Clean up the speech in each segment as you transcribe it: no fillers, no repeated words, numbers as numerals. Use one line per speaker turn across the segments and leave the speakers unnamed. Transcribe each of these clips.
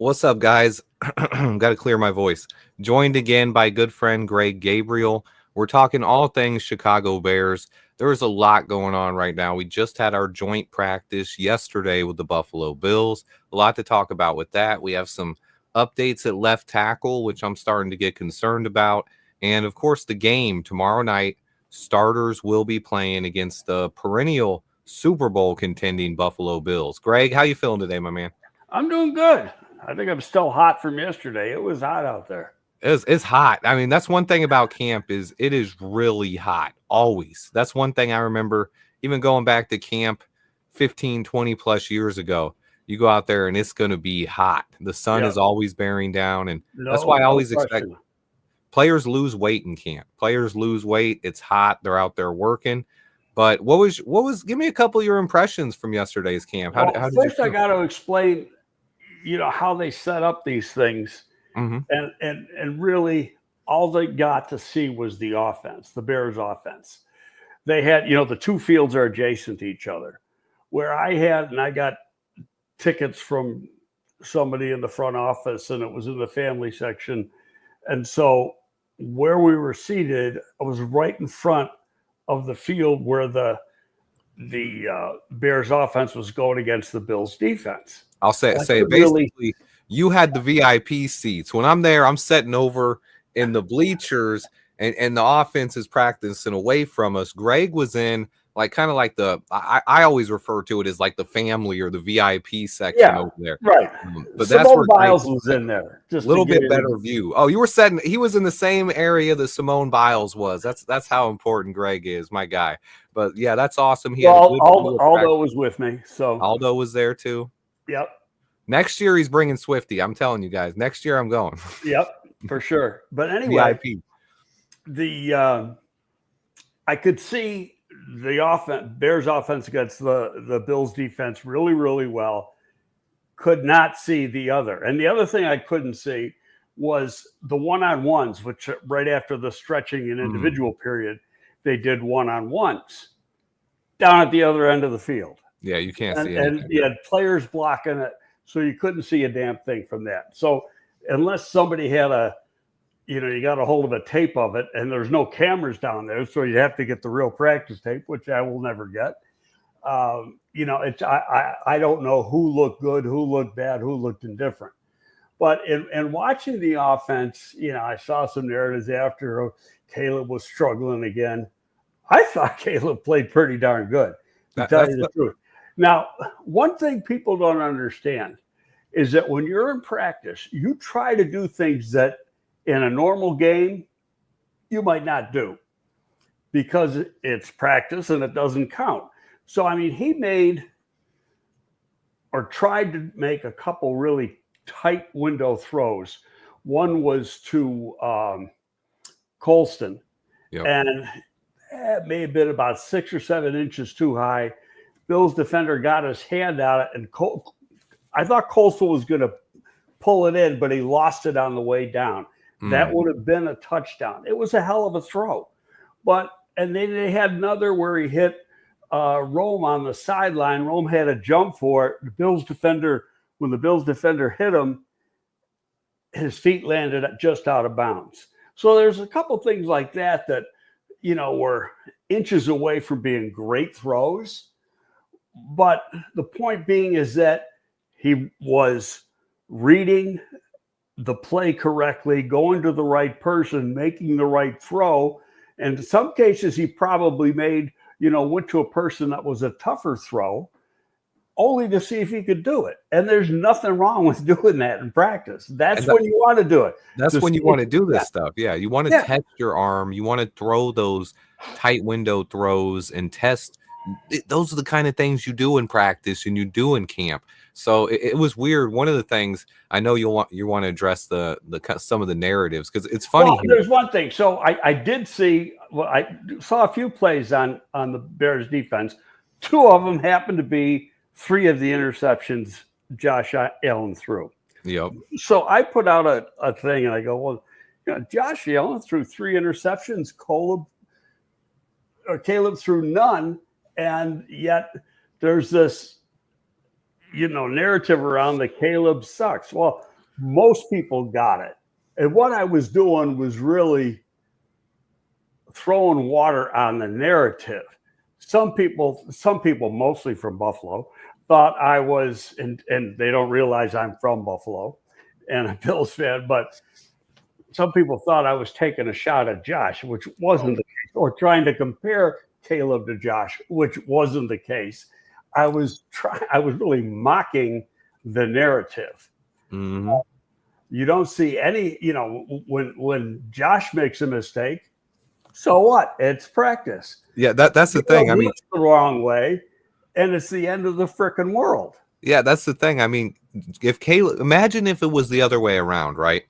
What's up, guys? Got to clear my voice. Joined again by good friend Gabriel. We're talking all things Chicago Bears. There's a lot going on right now. We just had our joint practice yesterday with the Buffalo Bills. A lot to talk about with that. We have some updates at left tackle, which I'm starting to get concerned about. And of course, the game tomorrow night, starters will be playing against the perennial Super Bowl contending Buffalo Bills. Greg, how you feeling today, my man?
I'm doing good. I think I'm still hot from yesterday. It was hot out there.
It's hot. I mean, that's one thing about camp is it is really hot always. That's one thing I remember even going back to camp 15, 20 plus years ago. You go out there and it's going to be hot. The sun is always bearing down. And that's why I always expect players lose weight in camp. Players lose weight. It's hot. They're out there working. But what was give me a couple of your impressions from yesterday's camp. How did
first I got to explain, how they set up these things.
Mm-hmm.
And really all they got to see was the offense, the Bears offense. They had, the two fields are adjacent to each other. Where I got tickets from somebody in the front office, and it was in the family section. And so where we were seated, I was right in front of the field where the Bears offense was going against the Bills defense.
I'll say basically you had the VIP seats. When I'm there, I'm sitting over in the bleachers and the offense is practicing away from us. Greg was in kind of like I always refer to it as like the family or the VIP section over there.
Right.
But
Simone
that's where
Biles was in there.
Just a little bit better view. Oh, he was in the same area that Simone Biles was. That's how important Greg is, my guy. But yeah, that's awesome.
Aldo was with me. So
Aldo was there too.
Yep.
Next year he's bringing Swifty. I'm telling you guys. Next year I'm going.
Yep, for sure. But anyway, VIP. I could see the Bears offense against the Bills defense really, really well. Could not see the other. And the other thing I couldn't see was the one-on-ones, which right after the stretching and individual period, they did one-on-ones down at the other end of the field.
Yeah, you can't see
anything. And you had players blocking it, so you couldn't see a damn thing from that. So unless somebody had you got a hold of a tape of it, and there's no cameras down there, so you have to get the real practice tape, which I will never get. I don't know who looked good, who looked bad, who looked indifferent. But in watching the offense, I saw some narratives after Caleb was struggling again. I thought Caleb played pretty darn good, to tell you the truth. Now, one thing people don't understand is that when you're in practice, you try to do things that in a normal game you might not do because it's practice and it doesn't count. So, he made or tried to make a couple really tight window throws. One was to Colston, and it may have been about 6 or 7 inches too high. Bill's defender got his hand on it, and I thought Colston was going to pull it in, but he lost it on the way down. That would have been a touchdown. It was a hell of a throw. And then they had another where he hit Rome on the sideline. Rome had a jump for it. When the Bills defender hit him, his feet landed just out of bounds. So there's a couple things like that were inches away from being great throws. But the point being is that he was reading the play correctly, going to the right person, making the right throw. And in some cases, he probably went to a person that was a tougher throw only to see if he could do it. And there's nothing wrong with doing that in practice. That's when you want to do it.
That's when you want to do this stuff. Yeah, you want to test your arm. You want to throw those tight window throws and test. Those are the kind of things you do in practice and you do in camp. So it was weird. One of the things I know you want to address the some of the narratives because it's funny.
Well, there's one thing. So I did see. Well, I saw a few plays on the Bears defense. 2 of them happened to be 3 of the interceptions Josh Allen threw.
Yep.
So I put out a thing and I go, well, Josh Allen threw 3 interceptions. Caleb threw none. And yet there's this, narrative around that Caleb sucks. Well, most people got it. And what I was doing was really throwing water on the narrative. Some people, mostly from Buffalo, thought I was, and they don't realize I'm from Buffalo and a Bills fan, but some people thought I was taking a shot at Josh, which wasn't the case, or trying to compare Caleb to Josh, which wasn't the case. I was really mocking the narrative.
Mm-hmm.
You don't see any, when Josh makes a mistake, so what? It's practice.
Yeah, that's the thing. I mean,
the wrong way, and it's the end of the frickin' world.
Yeah, that's the thing. I mean, imagine if it was the other way around, right?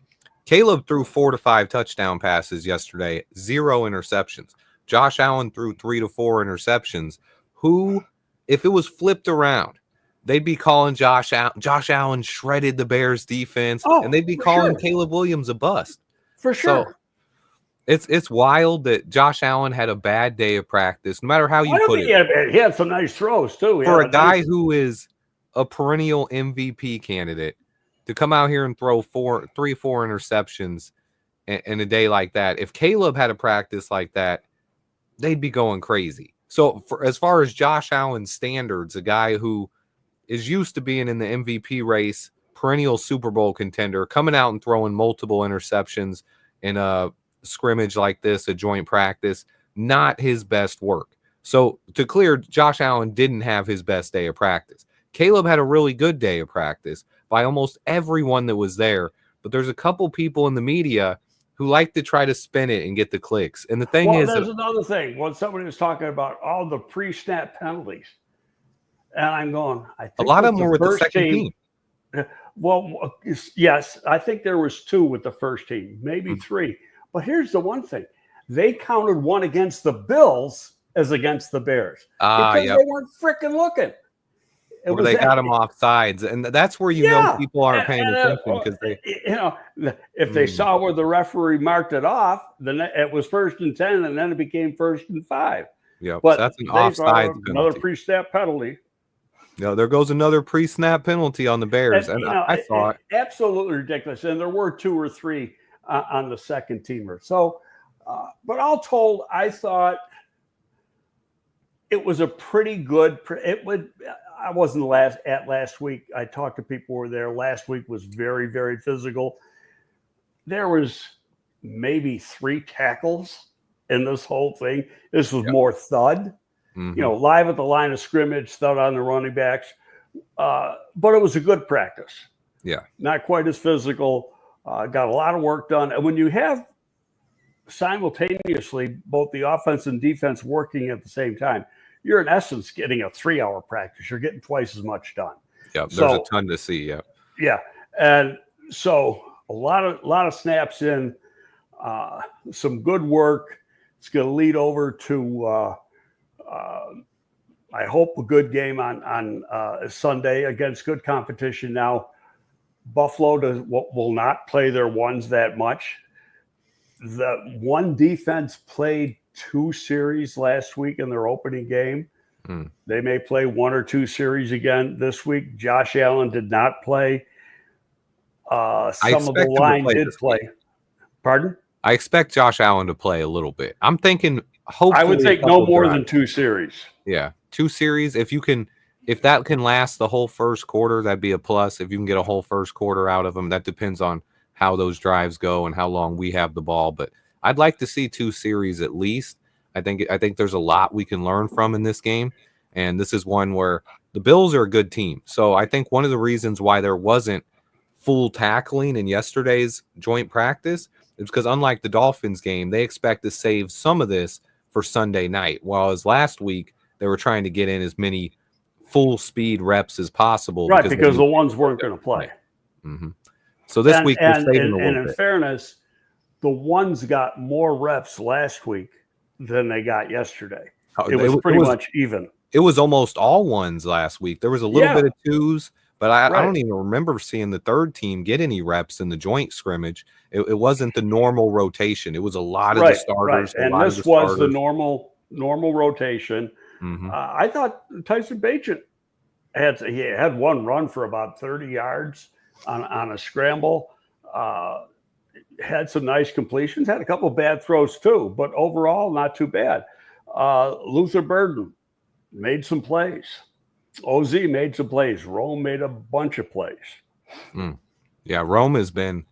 Caleb threw 4 to 5 touchdown passes yesterday, 0 interceptions. Josh Allen threw 3 to 4 interceptions. Who, if it was flipped around, they'd be calling Josh Allen shredded the Bears defense, and they'd be calling Caleb Williams a bust.
For sure.
So it's wild that Josh Allen had a bad day of practice, no matter how you put it.
He had some nice throws, too.
For a guy who is a perennial MVP candidate to come out here and throw 4 interceptions in a day like that. If Caleb had a practice like that, they'd be going crazy. So as far as Josh Allen's standards, a guy who is used to being in the MVP race, perennial Super Bowl contender, coming out and throwing multiple interceptions in a scrimmage like this, a joint practice, not his best work. So to clear, Josh Allen didn't have his best day of practice. Caleb had a really good day of practice by almost everyone that was there, but there's a couple people in the media who like to try to spin it and get the clicks. And the thing is,
there's another thing. When somebody was talking about all the pre-snap penalties, and I'm going, I think
a lot of them were with the second team.
Well, yes, I think there was 2 with the first team, maybe 3. But here's the one thing. They counted one against the Bills as against the Bears. Because they weren't freaking looking.
Or they got them off sides. And that's where you know people aren't paying attention. Because they,
if they saw where the referee marked it off, then it was 1st and 10, and then it became 1st and 5.
Yeah,
but
that's an offside penalty.
Another pre-snap penalty.
No, there goes another pre-snap penalty on the Bears. And I saw it.
Absolutely ridiculous. And there were 2 or 3 on the second teamer. So, but all told, I thought it was a pretty good. I wasn't last week. I talked to people who were there. Last week was very, very physical. There was maybe 3 tackles in this whole thing. This was more thud. Mm-hmm. Live at the line of scrimmage, thud on the running backs. But it was a good practice.
Yeah.
Not quite as physical. Got a lot of work done. And when you have simultaneously both the offense and defense working at the same time, you're in essence getting a 3-hour practice. You're getting twice as much done.
Yeah, there's a ton to see. Yeah.
Yeah. And so a lot of snaps in, some good work. It's going to lead over to I hope a good game on Sunday against good competition. Now, Buffalo will not play their ones that much. The one defense played 2 series last week in their opening game. They may play 1 or 2 series again this week. Josh Allen did not play. Some of the line did play. Pardon?
I expect Josh Allen to play a little bit. I'm thinking hopefully
I would think no more than 2 series.
Yeah, 2 series. If that can last the whole first quarter, that'd be a plus. If you can get a whole first quarter out of them, that depends on how those drives go and how long we have the ball. But I'd like to see 2 series at least. I think there's a lot we can learn from in this game, and this is one where the Bills are a good team. So I think one of the reasons why there wasn't full tackling in yesterday's joint practice is because unlike the Dolphins game, they expect to save some of this for Sunday night, whereas last week they were trying to get in as many full speed reps as possible.
Right, because the ones weren't going to play.
Mm-hmm. So this week we're saving a little bit.
And in fairness, the ones got more reps last week than they got yesterday. It was pretty much even.
It was almost all ones last week. There was a little bit of 2s, but I don't even remember seeing the third team get any reps in the joint scrimmage. It wasn't the normal rotation. It was a lot of the starters.
Right. And this was the normal rotation.
Mm-hmm.
I thought Tyson Bagent had one run for about 30 yards. on a scramble. Had some nice completions, had a couple of bad throws too, but overall not too bad. Luther Burden made some plays. OZ made some plays. Rome made a bunch of plays.
Yeah, Rome has been,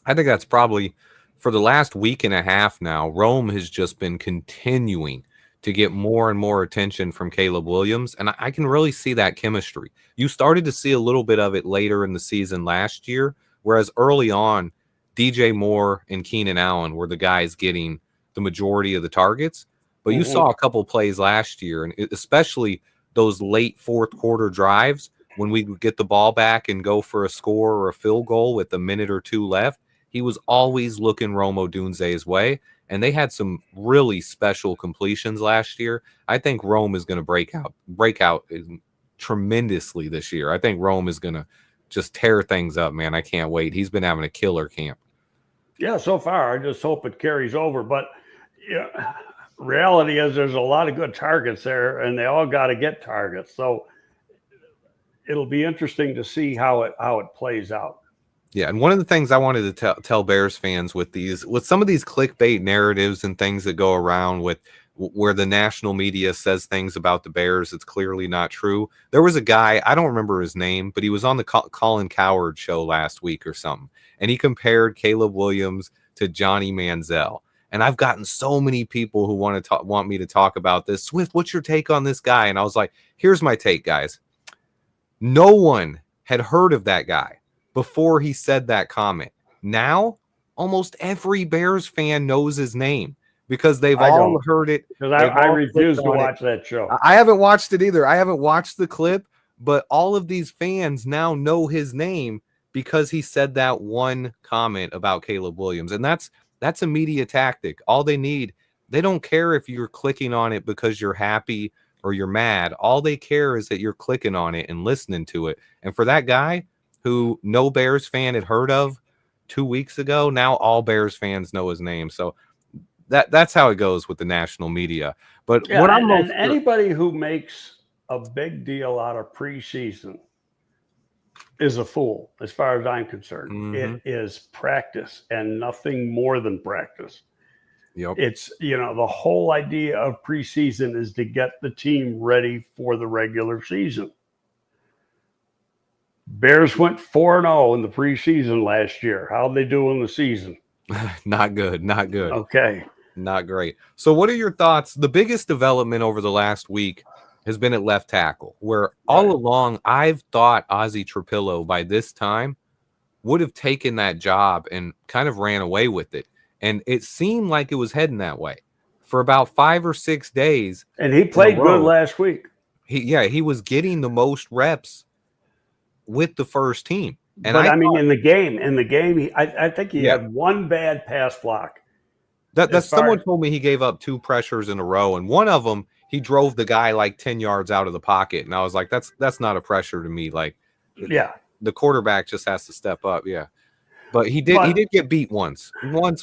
I think that's probably for the last week and a half now, Rome has just been continuing to get more and more attention from Caleb Williams. And I can really see that chemistry. You started to see a little bit of it later in the season last year, whereas early on, DJ Moore and Keenan Allen were the guys getting the majority of the targets. But you saw a couple plays last year, and especially those late fourth quarter drives when we would get the ball back and go for a score or a field goal with a minute or two left. He was always looking Rome Odunze's way, and they had some really special completions last year. I think Rome is going to break out tremendously this year. I think Rome is going to just tear things up, man. I can't wait. He's been having a killer camp.
Yeah, so far. I just hope it carries over. But reality is there's a lot of good targets there, and they all got to get targets. So it'll be interesting to see how it plays out.
Yeah, and one of the things I wanted to tell Bears fans with some of these clickbait narratives and things that go around with where the national media says things about the Bears, it's clearly not true. There was a guy, I don't remember his name, but he was on the Colin Cowherd show last week or something, and he compared Caleb Williams to Johnny Manziel. And I've gotten so many people who want me to talk about this. Swift, what's your take on this guy? And I was like, here's my take, guys. No one had heard of that guy before he said that comment. Now, almost every Bears fan knows his name because they've all heard it.
Because I refuse to watch that show.
I haven't watched it either. I haven't watched the clip, but all of these fans now know his name because he said that one comment about Caleb Williams. And that's a media tactic. All they need, they don't care if you're clicking on it because you're happy or you're mad. All they care is that you're clicking on it and listening to it. And for that guy who no Bears fan had heard of 2 weeks ago, now all Bears fans know his name. So that's how it goes with the national media. But
yeah, what and anybody who makes a big deal out of preseason is a fool, as far as I'm concerned. It is practice and nothing more than practice.
Yep.
It's, the whole idea of preseason is to get the team ready for the regular season. Bears went 4-0 in the preseason last year. How'd they do in the season?
Not good. Not good.
Okay.
Not great. So what are your thoughts? The biggest development over the last week has been at left tackle, where all along I've thought Ozzie Trapillo by this time would have taken that job and kind of ran away with it. And it seemed like it was heading that way for about 5 or 6 days.
And he played good last week.
He was getting the most reps with the first team. And
but I mean, in the game, I think he had one bad pass block.
Someone told me he gave up 2 pressures in a row, and one of them he drove the guy like 10 yards out of the pocket, and I was like, that's not a pressure to me. Like, the quarterback just has to step up. Yeah, but he did get beat once,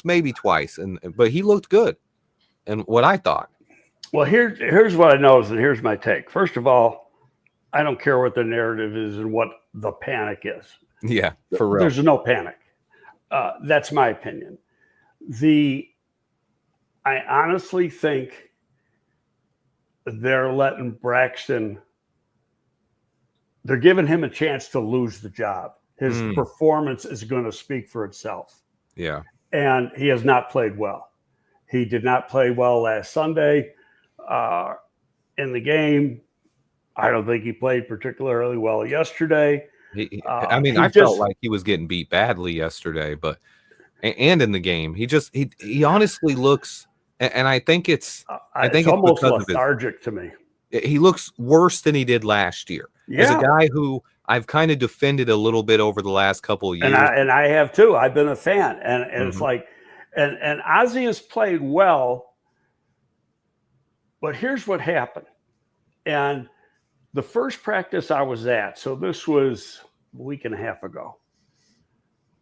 maybe twice, but he looked good, and what I thought.
Well, here's what I noticed, and here's my take. First of all, I don't care what the narrative is and what the panic is.
Yeah, for real.
There's no panic. That's my opinion. I honestly think they're letting Braxton, they're giving him a chance to lose the job. His performance is going to speak for itself.
Yeah.
And he has not played well. He did not play well last Sunday in the game. I don't think he played particularly well yesterday.
I felt like he was getting beat badly yesterday, but and in the game, he honestly looks, and I think it's
almost lethargic to me.
He looks worse than he did last year.
Yeah.
As a guy who I've kind of defended a little bit over the last couple of years,
and I have too. I've been a fan, and it's like, and Ozzie has played well, but here's what happened, and. The first practice I was at, so this was a week and a half ago,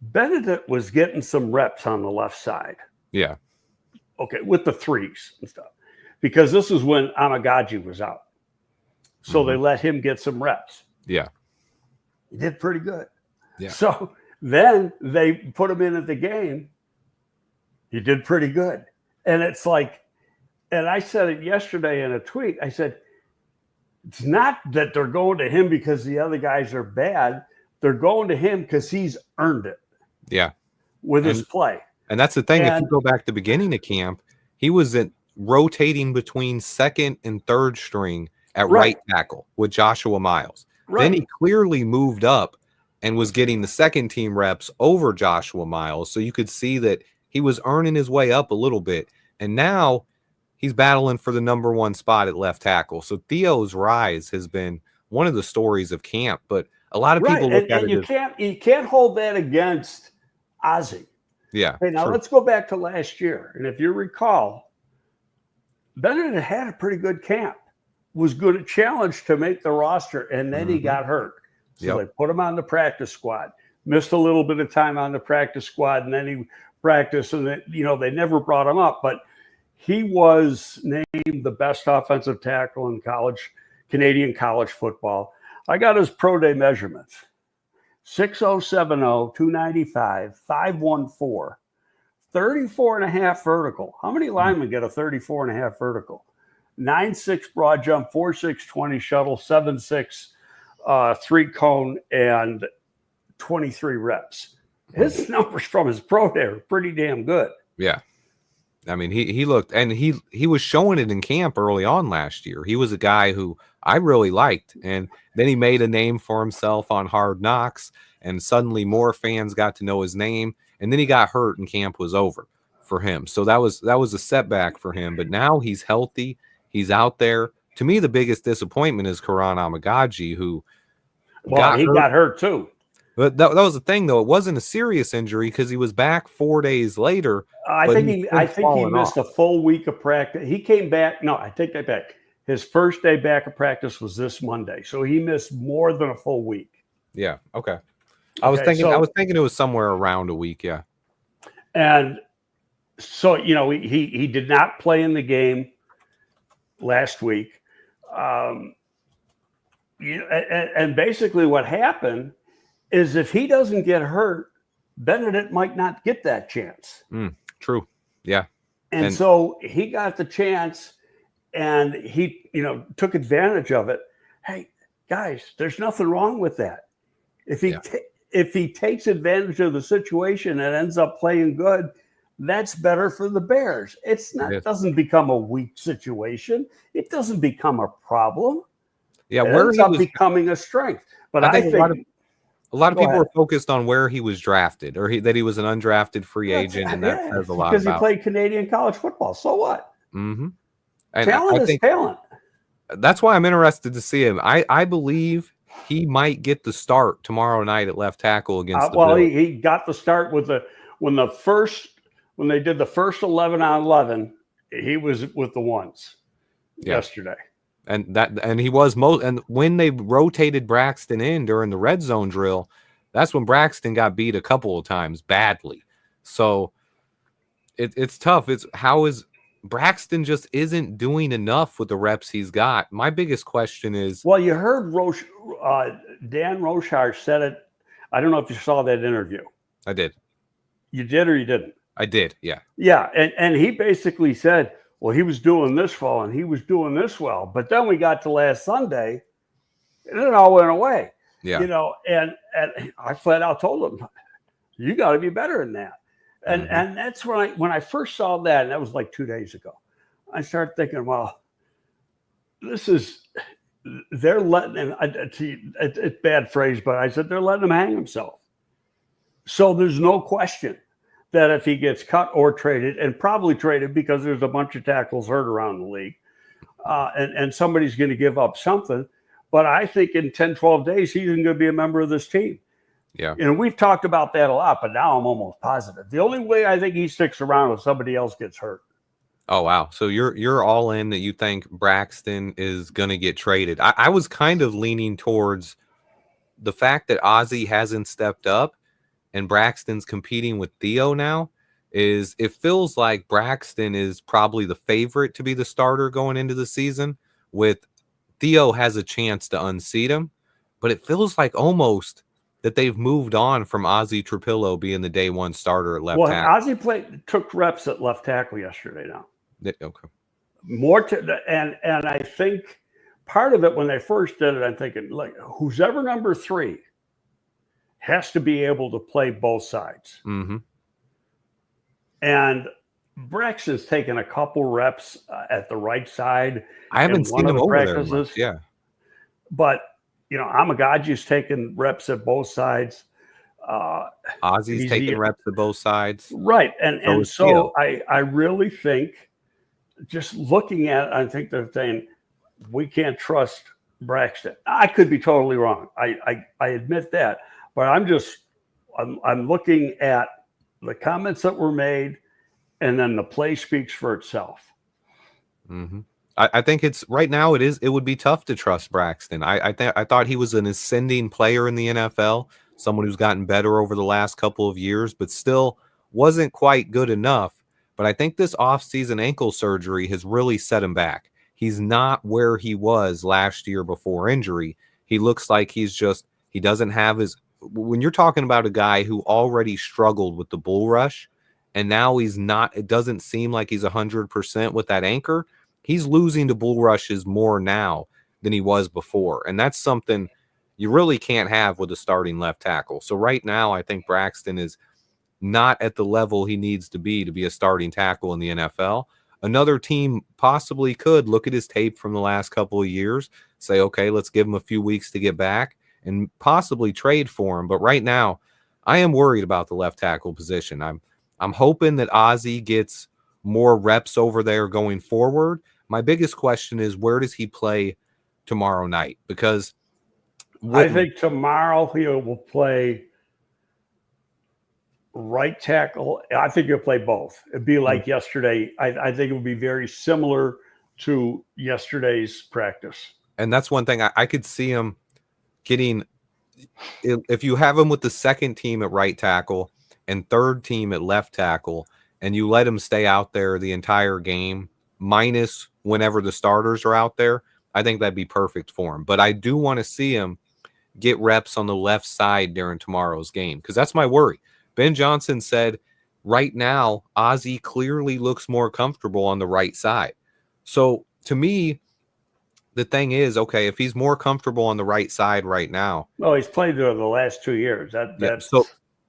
Benedict was getting some reps on the left side.
Yeah.
Okay, with the threes and stuff. Because this is when Amagaji was out. So they let him get some reps.
Yeah.
He did pretty good.
Yeah.
So then they put him in at the game. He did pretty good. And it's like, and I said it yesterday in a tweet. I said, it's not that they're going to him because the other guys are bad. They're going to him because he's earned it.
Yeah.
With his play.
And that's the thing. If you go back to the beginning of camp, he was rotating between second and third string at right tackle with Joshua Miles. Then he clearly moved up and was getting the second team reps over Joshua Miles. So you could see that he was earning his way up a little bit. And now he's battling for the number one spot at left tackle. So Theo's rise has been one of the stories of camp. But a lot of people look at it
you can't hold that against Ozzie.
Yeah.
Hey, now let's go back to last year. And if you recall, Benedict had a pretty good camp, was good at challenge to make the roster, and then he got hurt. So they put him on the practice squad, missed a little bit of time on the practice squad, and then he practiced, and then, they never brought him up. But he was named the best offensive tackle in Canadian college football. I got his pro day measurements. 6070, 295, 514, 34 and a half vertical. How many linemen get a 34 and a half vertical? 9.6 broad jump, 4.6 20 shuttle, 7.6 three cone, and 23 reps. His numbers from his pro day are pretty damn good.
Yeah. I mean, he looked, and he was showing it in camp early on last year. He was a guy who I really liked, and then he made a name for himself on Hard Knocks, and suddenly more fans got to know his name, and then he got hurt and camp was over for him. So that was a setback for him, but now he's healthy. He's out there. To me, the biggest disappointment is Karan Amagaji, who
got hurt too.
But that was the thing, though. It wasn't a serious injury because he was back 4 days later.
I think he missed a full week of practice. He came back. No, I take that back. His first day back of practice was this Monday, so he missed more than a full week.
Yeah. Okay. I was thinking it was somewhere around a week. Yeah.
And so he did not play in the game last week. And basically what happened is if he doesn't get hurt, Benedict might not get that chance.
True. Yeah.
And so he got the chance, and he, took advantage of it. Hey, guys, there's nothing wrong with that. If he takes advantage of the situation and ends up playing good, that's better for the Bears. It doesn't become a weak situation. It doesn't become a problem.
Yeah,
it ends up becoming a strength. But I think
a lot of people are focused on where he was drafted, or that he was an undrafted free agent, and that says a lot
because he played Canadian college football. So what?
Mm-hmm.
Talent is talent.
That's why I'm interested to see him. I believe he might get the start tomorrow night at left tackle against the Bills.
He got the start with when they did the first 11 on 11, he was with the ones yesterday.
And he was and when they rotated Braxton in during the red zone drill, that's when Braxton got beat a couple of times badly. So it's tough. Braxton just isn't doing enough with the reps he's got. My biggest question is,
well, you heard Dan Rochard said it. I don't know if you saw that interview.
I did.
You did or you didn't?
I did. Yeah.
Yeah. And he basically said, well, he was doing this well and he was doing this well. But then we got to last Sunday and it all went away.
Yeah.
And I flat out told him, you got to be better than that. And that's when I first saw that, and that was like 2 days ago, I started thinking, well, they're letting him, it's bad phrase, but I said, they're letting him hang himself. So there's no question that if he gets cut or traded, and probably traded because there's a bunch of tackles hurt around the league, and somebody's going to give up something. But I think in 10, 12 days, he's going to be a member of this team.
Yeah.
And we've talked about that a lot, but now I'm almost positive. The only way I think he sticks around is if somebody else gets hurt.
Oh, wow. So you're all in that you think Braxton is going to get traded. I was kind of leaning towards the fact that Ozzie hasn't stepped up and Braxton's competing with Theo now. It feels like Braxton is probably the favorite to be the starter going into the season, with Theo has a chance to unseat him. But it feels like almost that they've moved on from Ozzie Trapillo being the day one starter at left
Well,
tackle.
Ozzie took reps at left tackle yesterday now.
Okay.
And I think part of it when they first did it, I'm thinking, like, who's ever number 3 has to be able to play both sides.
Mm-hmm.
And Braxton's taken a couple reps at the right side.
I haven't seen him over there much. Yeah.
But, Amagaji's taken reps at both sides.
Ozzie's taking reps at both sides.
Right. And so I really think, just looking at it, I think they're saying, we can't trust Braxton. I could be totally wrong. I admit that. But I'm looking at the comments that were made, and then the play speaks for itself.
Mm-hmm. I think it's right now. It would be tough to trust Braxton. I thought he was an ascending player in the NFL, someone who's gotten better over the last couple of years, but still wasn't quite good enough. But I think this offseason ankle surgery has really set him back. He's not where he was last year before injury. He looks like he doesn't have his. When you're talking about a guy who already struggled with the bull rush, and now he's not, it doesn't seem like he's 100% with that anchor. He's losing to bull rushes more now than he was before. And that's something you really can't have with a starting left tackle. So right now, I think Braxton is not at the level he needs to be a starting tackle in the NFL. Another team possibly could look at his tape from the last couple of years, say, okay, let's give him a few weeks to get back and possibly trade for him. But right now, I am worried about the left tackle position. I'm hoping that Ozzie gets more reps over there going forward. My biggest question is, where does he play tomorrow night? Because
I think tomorrow he will play right tackle. I think he'll play both. It'd be like yesterday. I think it would be very similar to yesterday's practice.
And that's one thing I could see him getting. If you have him with the second team at right tackle and third team at left tackle, and you let him stay out there the entire game, minus whenever the starters are out there, I think that'd be perfect for him. But I do want to see him get reps on the left side during tomorrow's game, because that's my worry. Ben Johnson said right now, Ozzie clearly looks more comfortable on the right side. So to me, the thing is, okay, if he's more comfortable on the right side right now.
Well, he's played there the last 2 years.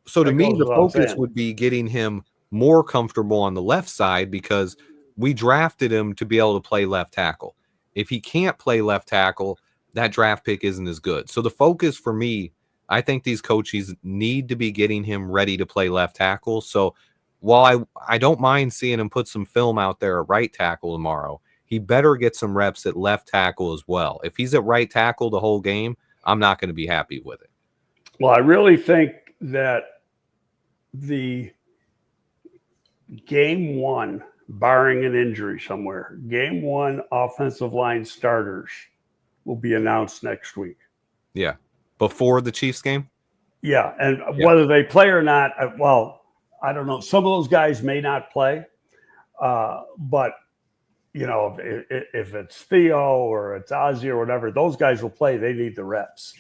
So to me, the focus would be getting him more comfortable on the left side, because we drafted him to be able to play left tackle. If he can't play left tackle, that draft pick isn't as good. So the focus for me, I think these coaches need to be getting him ready to play left tackle. So while I don't mind seeing him put some film out there at right tackle tomorrow, he better get some reps at left tackle as well. If he's at right tackle the whole game, I'm not going to be happy with it.
Well, I really think that the game one, barring an injury somewhere, game one offensive line starters will be announced next week.
Yeah. Before the Chiefs game?
Yeah. And whether they play or not, well, I don't know. Some of those guys may not play. But, if it's Theo or it's Ozzie or whatever, those guys will play. They need the reps.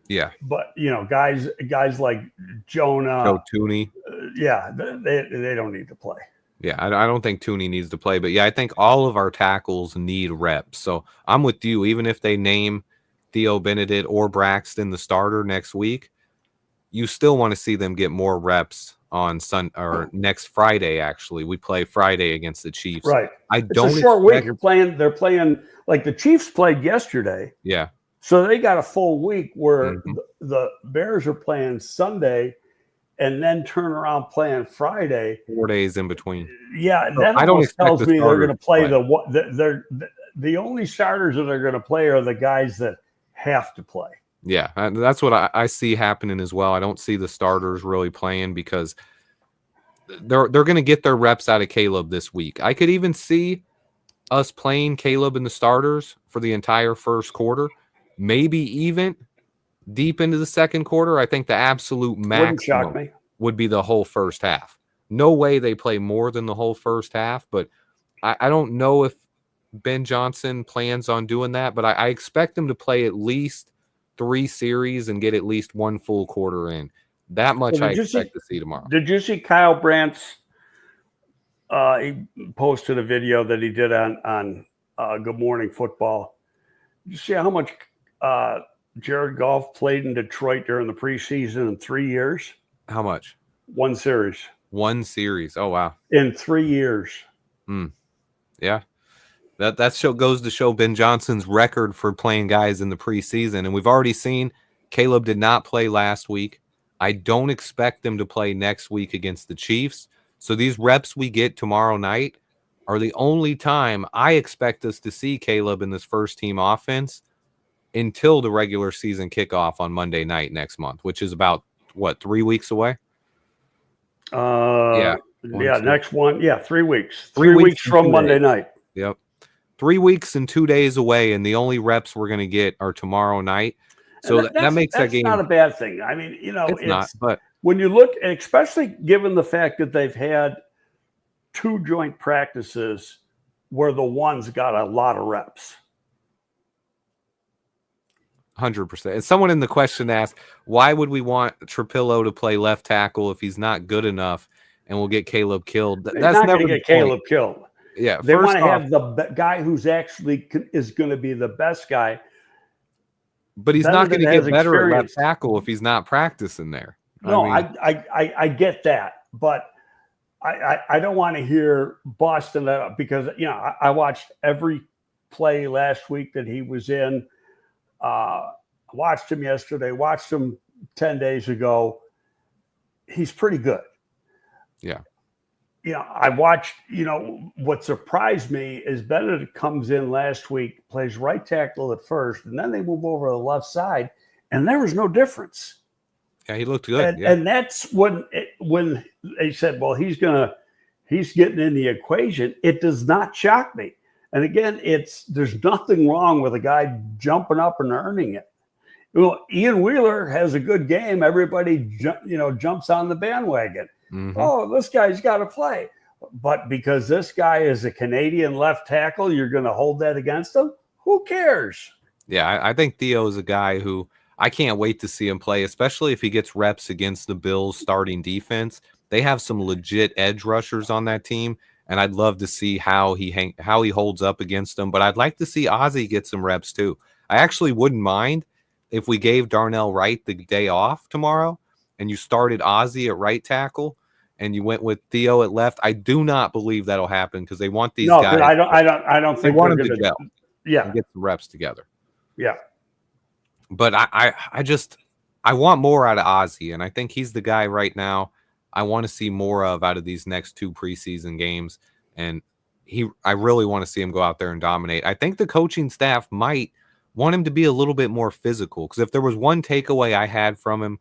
Yeah.
But, guys like Jonah.
Joe Tooney.
They don't need to play.
Yeah, I don't think Tooney needs to play. But, yeah, I think all of our tackles need reps. So I'm with you. Even if they name Theo Benedict or Braxton the starter next week, you still want to see them get more reps on next Friday. Actually, we play Friday against the Chiefs.
Right.
It's
a short week. They're playing like the Chiefs played yesterday.
Yeah.
So they got a full week where the Bears are playing Sunday and then turn around playing Friday.
4 days in between.
Yeah, that almost tells me they're going to play the only starters that are going to play are the guys that have to play.
Yeah, that's what I see happening as well. I don't see the starters really playing because they're going to get their reps out of Caleb this week. I could even see us playing Caleb in the starters for the entire first quarter, maybe even deep into the second quarter. I think the absolute maximum would be the whole first half. No way they play more than the whole first half, but I don't know if Ben Johnson plans on doing that, but I expect him to play at least 3 series and get at least 1 full quarter in. That much I expect to see tomorrow.
Did you see Kyle Brandt's? He posted a video that he did on Good Morning Football. Did you see how much Jared Goff played in Detroit during the preseason in 3 years?
How much?
1 series.
1 series. Oh, wow.
In 3 years.
Yeah. That show goes to show Ben Johnson's record for playing guys in the preseason. And we've already seen Caleb did not play last week. I don't expect them to play next week against the Chiefs. So these reps we get tomorrow night are the only time I expect us to see Caleb in this first team offense until the regular season kickoff on Monday night next month, which is about, 3 weeks away?
Next one. Yeah, 3 weeks.
3
weeks from Monday night.
Yep. 3 weeks and 2 days away, and the only reps we're going to get are tomorrow night. So that makes that game.
That's not a bad thing. I mean,
it's not, but
when you look, especially given the fact that they've had 2 joint practices where the ones got a lot of reps.
100%. And someone in the question asked, why would we want Trapillo to play left tackle if he's not good enough and we'll get Caleb killed?
That's not going to get Caleb killed.
Yeah.
They want to have the guy who's actually is going to be the best guy.
But he's not going to get better at left tackle if he's not practicing there.
No, I get that. But I don't want to hear Boston because, I watched every play last week that he was in. Watched him yesterday, watched him 10 days ago. He's pretty good.
Yeah.
I watched, what surprised me is Benedict comes in last week, plays right tackle at first, and then they move over to the left side, and there was no difference.
Yeah, he looked good.
And that's when they said, well, he's getting in the equation. It does not shock me. And again, there's nothing wrong with a guy jumping up and earning it. Ian Wheeler has a good game. Everybody, jumps on the bandwagon.
Mm-hmm.
Oh, this guy's got to play. But because this guy is a Canadian left tackle, you're going to hold that against him? Who cares?
Yeah, I think Theo is a guy who I can't wait to see him play, especially if he gets reps against the Bills starting defense. They have some legit edge rushers on that team, and I'd love to see how he holds up against them. But I'd like to see Ozzie get some reps too. I actually wouldn't mind if we gave Darnell Wright the day off tomorrow and you started Ozzie at right tackle and you went with Theo at left. I do not believe that'll happen because they want these guys.
I don't think
they want them to gel.
Yeah,
and get some reps together.
Yeah,
but I want more out of Ozzie, and I think he's the guy right now I want to see more of out of these next 2 preseason games. And I really want to see him go out there and dominate. I think the coaching staff might want him to be a little bit more physical, because if there was one takeaway I had from him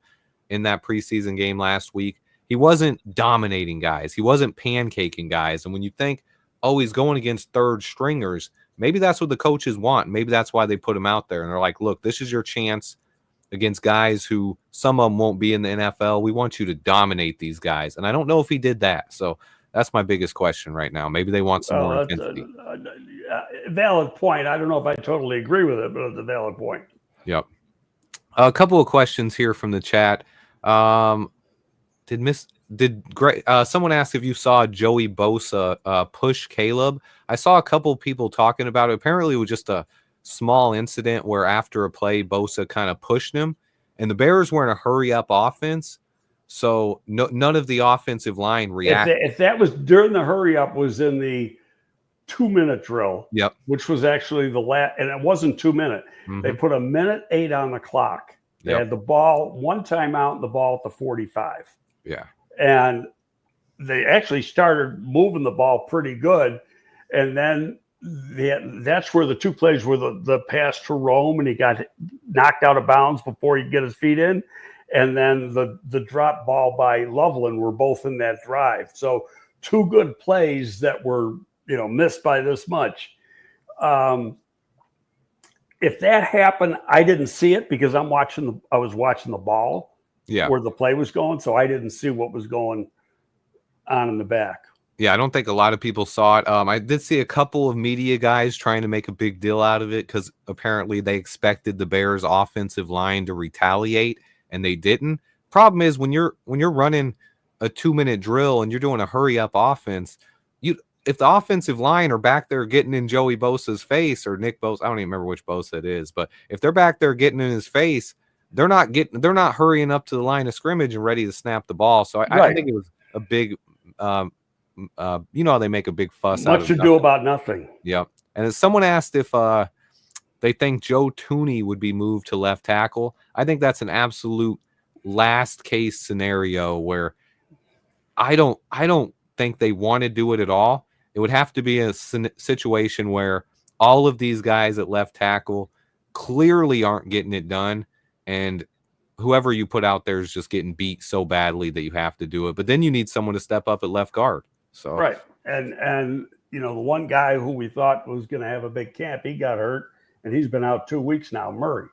in that preseason game last week, he wasn't dominating guys. He wasn't pancaking guys. And when you think, oh, he's going against third stringers, maybe that's what the coaches want. Maybe that's why they put him out there. And they're like, look, this is your chance against guys who some of them won't be in the NFL. We want you to dominate these guys. And I don't know if he did that. So that's my biggest question right now. Maybe they want some more intensity.
Valid point. I don't know if I totally agree with it, but it's a valid point.
Yep. A couple of questions here from the chat. Someone asked if you saw Joey Bosa push Caleb. I saw a couple of people talking about it. Apparently it was just a small incident where after a play, Bosa kind of pushed him, and the Bears were in a hurry up offense. So none of the offensive line reacted.
If that was during the hurry up, was in the 2-minute drill.
Yep.
Which was actually the last, and it wasn't 2 minutes.
Mm-hmm.
They put 1:08 on the clock. They had the ball, one timeout, and the ball at the 45.
Yeah.
And they actually started moving the ball pretty good. And then that's where the 2 plays were the pass to Rome, and he got knocked out of bounds before he could get his feet in. And then the drop ball by Loveland were both in that drive. So 2 good plays that were, missed by this much. If that happened, I didn't see it because I was watching the ball where the play was going. So I didn't see what was going on in the back.
Yeah, I don't think a lot of people saw it. I did see a couple of media guys trying to make a big deal out of it because apparently they expected the Bears' offensive line to retaliate, and they didn't. Problem is when you're running a 2-minute drill and you're doing a hurry up offense, you if the offensive line are back there getting in Joey Bosa's face or Nick Bosa, I don't even remember which Bosa it is, but if they're back there getting in his face, they're not hurrying up to the line of scrimmage and ready to snap the ball. So I
Right.
think it was a big you know how they make a big fuss out
Much
of
to do
nothing.
about nothing.
Yep. And as someone asked if they think Joe Tooney would be moved to left tackle, I think that's an absolute last case scenario where I don't think they want to do it at all. It would have to be a situation where all of these guys at left tackle clearly aren't getting it done, and whoever you put out there is just getting beat so badly that you have to do it. But then you need someone to step up at left guard. So
Right. And you know, the one guy who we thought was going to have a big camp, he got hurt, and he's been out 2 weeks now, Murray.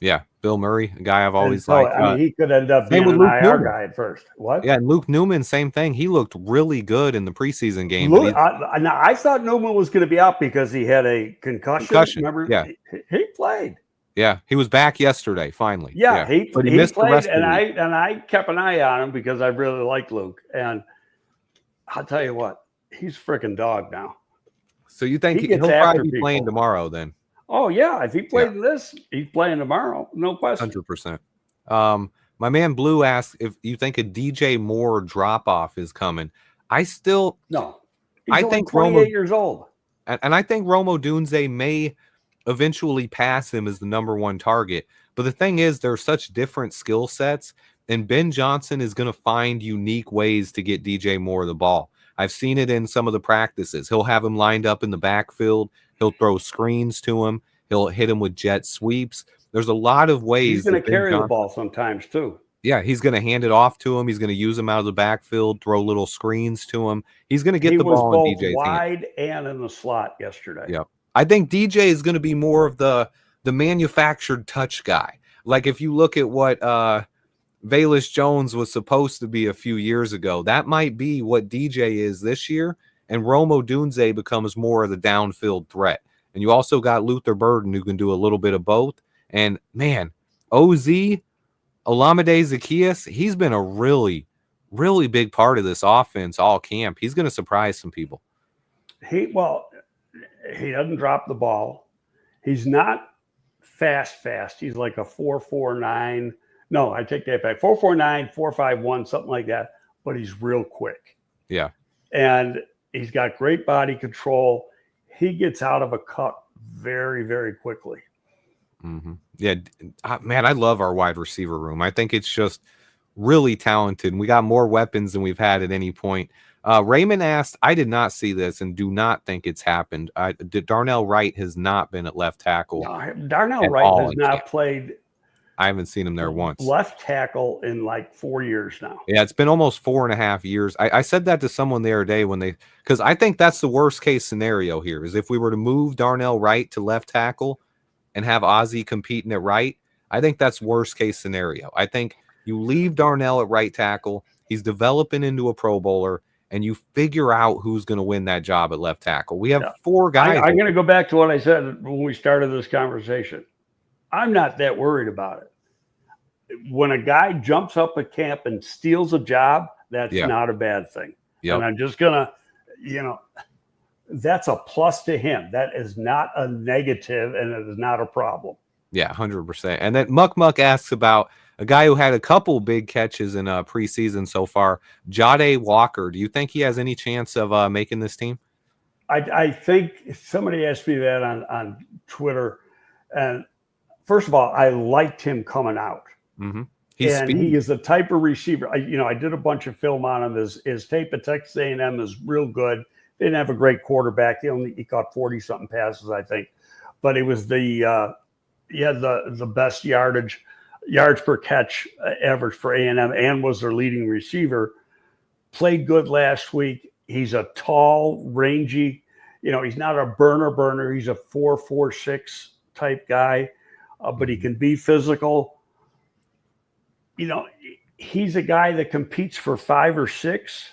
yeah, Bill Murray, a guy I've
And
always
so,
liked.
I mean, he could end up
Same
being
with
an
Luke
IR
Newman.
guy at first. What?
Yeah, and Luke Newman, same thing. He looked really good in the preseason game, but
Luke, now, I thought Newman was going to be out because he had a concussion. Remember?
Yeah,
He played.
yeah, he was back yesterday finally.
Yeah,
But he
he
missed the
played,
rest of
and
the week.
I kept an eye on him because I really liked Luke. And I'll tell you what, he's a freaking dog now.
So you think
He gets
he'll
after
probably be playing
people.
tomorrow then?
Oh yeah, if he played in this, he's playing tomorrow, no question.
100%. My man Blue asked if you think a DJ Moore drop off is coming.
No, he's
I
only
think
28 years old.
And I think Romo Dunze may eventually pass him as the number one target. But the thing is, there are such different skill sets, and Ben Johnson is going to find unique ways to get DJ Moore the ball. I've seen it in some of the practices. He'll have him lined up in the backfield. He'll throw screens to him. He'll hit him with jet sweeps. There's a lot of ways.
He's going to carry the ball sometimes too.
Yeah, he's going to hand it off to him. He's going to use him out of the backfield, throw little screens to him. He's going to get the ball in DJ's hand.
Wide and in the slot yesterday.
Yeah. I think DJ is going to be more of the manufactured touch guy. Like if you look at what Velus Jones was supposed to be a few years ago, that might be what DJ is this year. And Romo Dunze becomes more of the downfield threat. And you also got Luther Burden who can do a little bit of both. And man, OZ, Olamide Zaccheaus, he's been a really, really big part of this offense all camp. He's going to surprise some people.
He doesn't drop the ball. He's not fast. He's like a 4.49. No, I take that back. 4.49, 4.51, something like that. But he's real quick.
Yeah.
And he's got great body control. He gets out of a cut very, very quickly.
Mm-hmm. Yeah, man, I love our wide receiver room. I think it's just really talented. And we got more weapons than we've had at any point. Raymond asked, I did not see this and do not think it's happened. Darnell Wright has not been at left tackle.
No, Darnell Wright has not played.
I haven't seen him there once.
Left tackle in like 4 years now.
Yeah, it's been almost 4.5 years. I said that to someone the other day because I think that's the worst case scenario here is if we were to move Darnell Wright to left tackle and have Ozzie competing at right. I think that's worst case scenario. I think you leave Darnell at right tackle. He's developing into a Pro Bowler. And you figure out who's going to win that job at left tackle. We have 4 guys.
I'm going to go back to what I said when we started this conversation. I'm not that worried about it. When a guy jumps up at camp and steals a job, that's not a bad thing. Yep. And I'm just going to, that's a plus to him. That is not a negative, and it is not a problem.
Yeah, 100%. And then Muck asks about a guy who had a couple big catches in preseason so far, Jade Walker. Do you think he has any chance of making this team?
I think somebody asked me that on Twitter. And first of all, I liked him coming out.
Mm-hmm.
He is the type of receiver. I did a bunch of film on him. His tape at Texas A&M is real good. They didn't have a great quarterback. He caught 40-something passes, I think. But it was he had the best yards per catch average for A&M and was their leading receiver. Played good last week. He's a tall, rangy, he's not a burner. He's a 4.46 type guy, but he can be physical. He's a guy that competes for 5 or 6,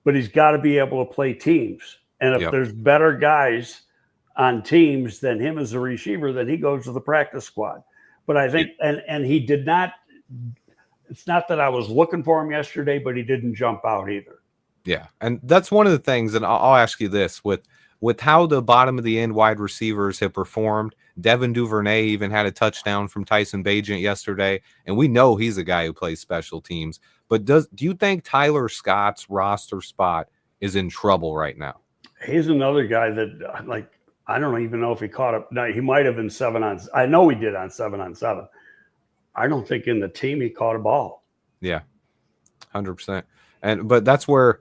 but he's got to be able to play teams. And if there's better guys on teams than him as a receiver, then he goes to the practice squad. But I think, and he did not, it's not that I was looking for him yesterday, but he didn't jump out either.
Yeah. And that's one of the things, and I'll ask you this, with how the bottom of the end wide receivers have performed. Devin Duvernay even had a touchdown from Tyson Bagent yesterday, and we know he's a guy who plays special teams. But do you think Tyler Scott's roster spot is in trouble right now?
He's another guy that, like, I don't even know if he caught up. No, he might have been 7 on. I know he did on 7 on 7. I don't think in the team he caught a ball.
Yeah, 100%. But that's where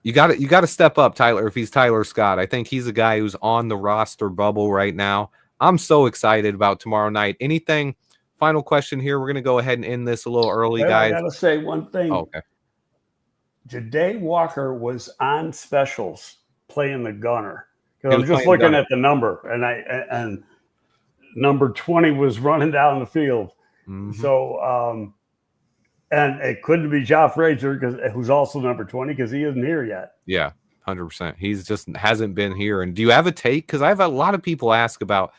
you got to step up, Tyler. If he's Tyler Scott, I think he's a guy who's on the roster bubble right now. I'm so excited about tomorrow night. Anything? Final question here. We're gonna go ahead and end this a little early, guys.
I gotta say one thing.
Oh, okay.
Ja'Day Walker was on specials playing the gunner. I'm just looking at the number, and number 20 was running down the field. Mm-hmm. So, and it couldn't be Joff Frazier, who's also number 20, because he isn't here yet.
Yeah, 100%. He's just hasn't been here. And do you have a take? Because I've had a lot of people ask about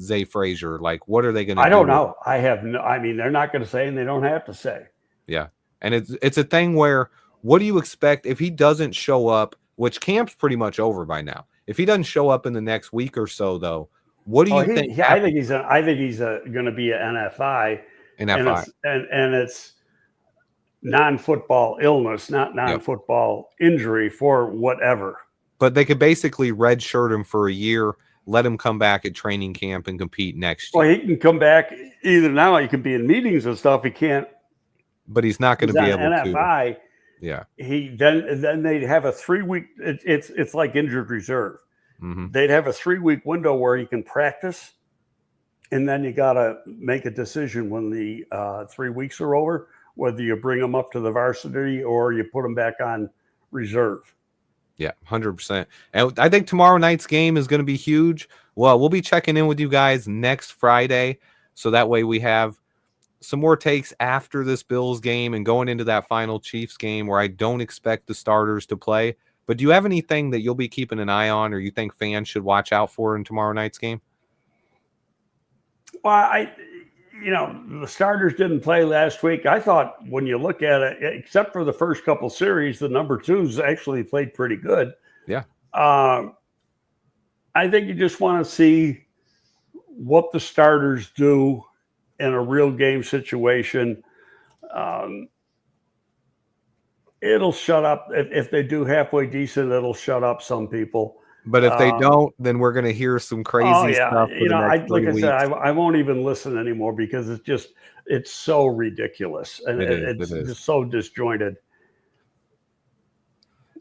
Zay Frazier. Like, what are they going to do?
I don't know. I have no. I mean, they're not going to say, and they don't have to say.
Yeah, and it's a thing where, what do you expect if he doesn't show up? Which camp's pretty much over by now. If he doesn't show up in the next week or so, though, what do you think?
I think he's going to be an NFI.
NFI.
And it's non-football illness, not non-football injury for whatever.
But they could basically redshirt him for a year, let him come back at training camp and compete next year.
Well, he can come back either now. He can be in meetings and stuff. He can't.
But he's not going to be able
NFI,
to. Yeah.
Then they'd have a 3-week. It's like injured reserve.
Mm-hmm.
They'd have a 3-week window where he can practice, and then you got to make a decision when the 3 weeks are over, whether you bring him up to the varsity or you put him back on reserve.
Yeah, 100%. And I think tomorrow night's game is going to be huge. Well, we'll be checking in with you guys next Friday, so that way we have some more takes after this Bills game and going into that final Chiefs game where I don't expect the starters to play. But do you have anything that you'll be keeping an eye on or you think fans should watch out for in tomorrow night's game?
Well, the starters didn't play last week. I thought when you look at it, except for the first couple series, the number 2s actually played pretty good.
Yeah.
I think you just want to see what the starters do in a real game situation. It'll shut up. If they do halfway decent, it'll shut up some people.
But if they don't, then we're going to hear some crazy stuff.
Like I said, I won't even listen anymore because it's so ridiculous and it's just so disjointed.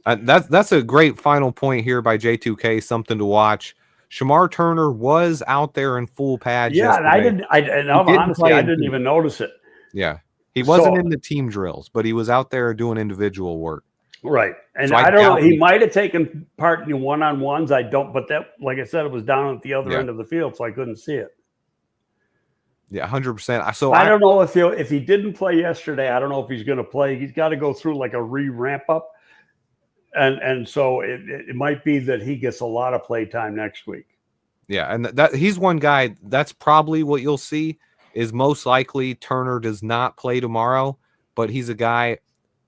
That's a great final point here by J2K. Something to watch. Shamar Turner was out there in full pads.
Yeah, yesterday. I didn't even notice it.
Yeah, he wasn't in the team drills, but he was out there doing individual work.
Right. And so I don't know. He might have taken part in one-on-ones. I don't, but that, like I said, it was down at the other end of the field, so I couldn't see it.
Yeah, 100%. So
I don't know if he didn't play yesterday. I don't know if he's going to play. He's got to go through like a re-ramp up. And so it might be that he gets a lot of play time next week.
Yeah, and that he's one guy. That's probably what you'll see is most likely Turner does not play tomorrow, but he's a guy.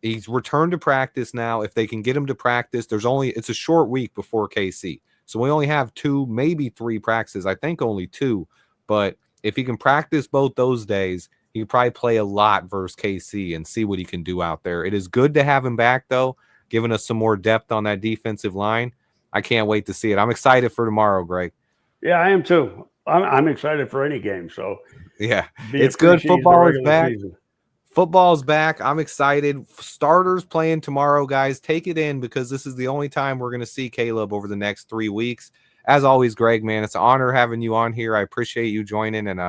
He's returned to practice now. If they can get him to practice, it's a short week before KC. So we only have 2, maybe 3 practices. I think only 2. But if he can practice both those days, he can probably play a lot versus KC and see what he can do out there. It is good to have him back, though, giving us some more depth on that defensive line. I can't wait to see it. I'm excited for tomorrow, Greg.
Yeah, I am too. I'm excited for any game. So
yeah, it's good. Football is back. Season. Football's back. I'm excited. Starters playing tomorrow, guys. Take it in because this is the only time we're going to see Caleb over the next 3 weeks. As always, Greg, man, it's an honor having you on here. I appreciate you joining and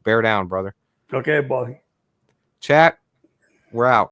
bear down, brother.
Okay, buddy.
Chat, we're out.